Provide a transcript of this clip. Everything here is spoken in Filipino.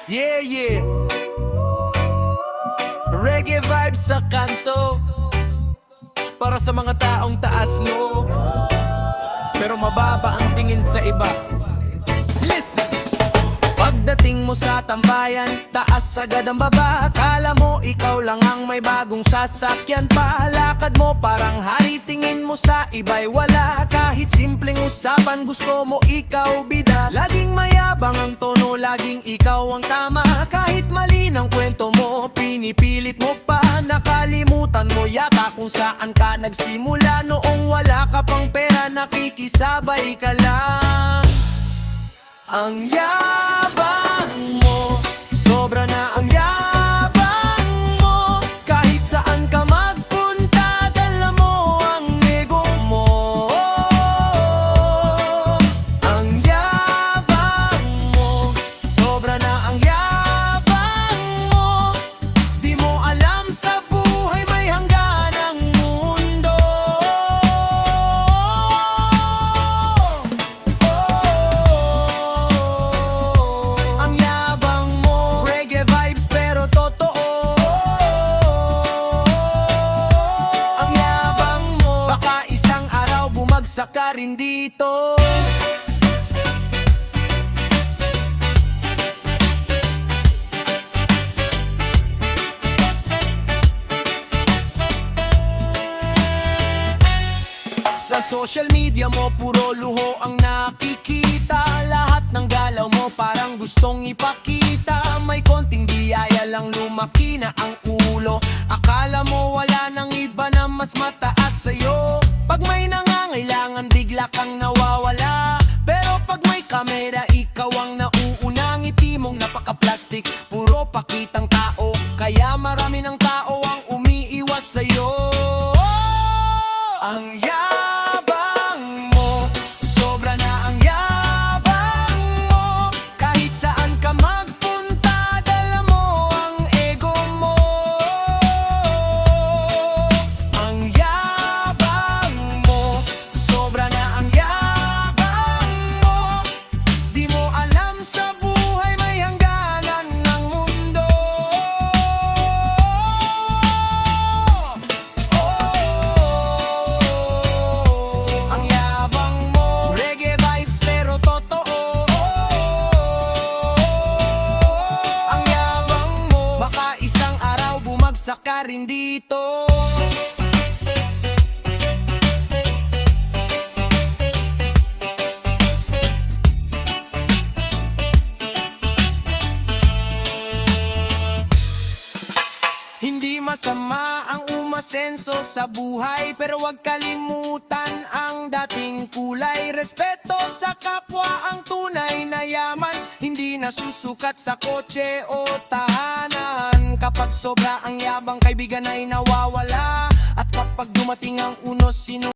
Yeah, yeah. Reggae vibes sa kanto, para sa mga taong taas, no? Pero mababa ang tingin sa iba. Listen! Pagdating mo sa tambayan, taas agad ang baba. Akala mo ikaw lang ang may bagong sasakyan pa. Lakad mo parang hari, tingin mo sa iba'y wala. Kahit simpleng usapan, gusto mo ikaw bida. Laging mayabang ang tono, laging ikaw ang tama. Kahit mali ng kwento mo, pinipilit mo pa. Nakalimutan mo yata kung saan ka nagsimula. Noong wala ka pang pera, nakikisabay ka lang. Ang yabang mo, sobra na ang yabang mo. Kahit saan ka magpunta, dala mo ang ego mo. Ang yabang mo, sobra na ang yabang mo. Di mo alam sa buhay may hanggan ang mundo. Ang yabang mo, reggae vibes pero totoo. Ang yabang mo, baka isang araw bumagsak ka rin dito. Sa social media mo, puro luho ang nakikita. Lahat ng galaw mo parang gustong ipakita. May konting biyaya lang, lumaki na ang ulo. Akala mo wala nang iba na mas mataas sa'yo. Pag may nangangailangan, bigla kang nawawala. Pero pag may kamera, ikaw ang nauuna. Ngiti mong napaka-plastic, puro pakitang tao. Kaya marami ng tao ang umiiwas sa'yo. Ang yabang mo, sobra na ang yabang mo. Kahit saan ka magpunta, dala mo ang ego mo. Ang yabang mo, sobra na ang yabang mo. Di mo alam sa buhay may hangganan ng mundo. Ang yabang mo, reggae vibes pero totoo. Ang yabang mo, baka isang araw bumagsak ka rin dito. Hindi masama ang umasenso sa buhay, pero wag kalimutan ang dating kulay. Respeto sa kapwa ang tunay na yaman, hindi nasusukat sa kotse o tahanan. Kapag sobra ang yabang, kaibigan ay nawawala. At kapag dumating ang unos, sino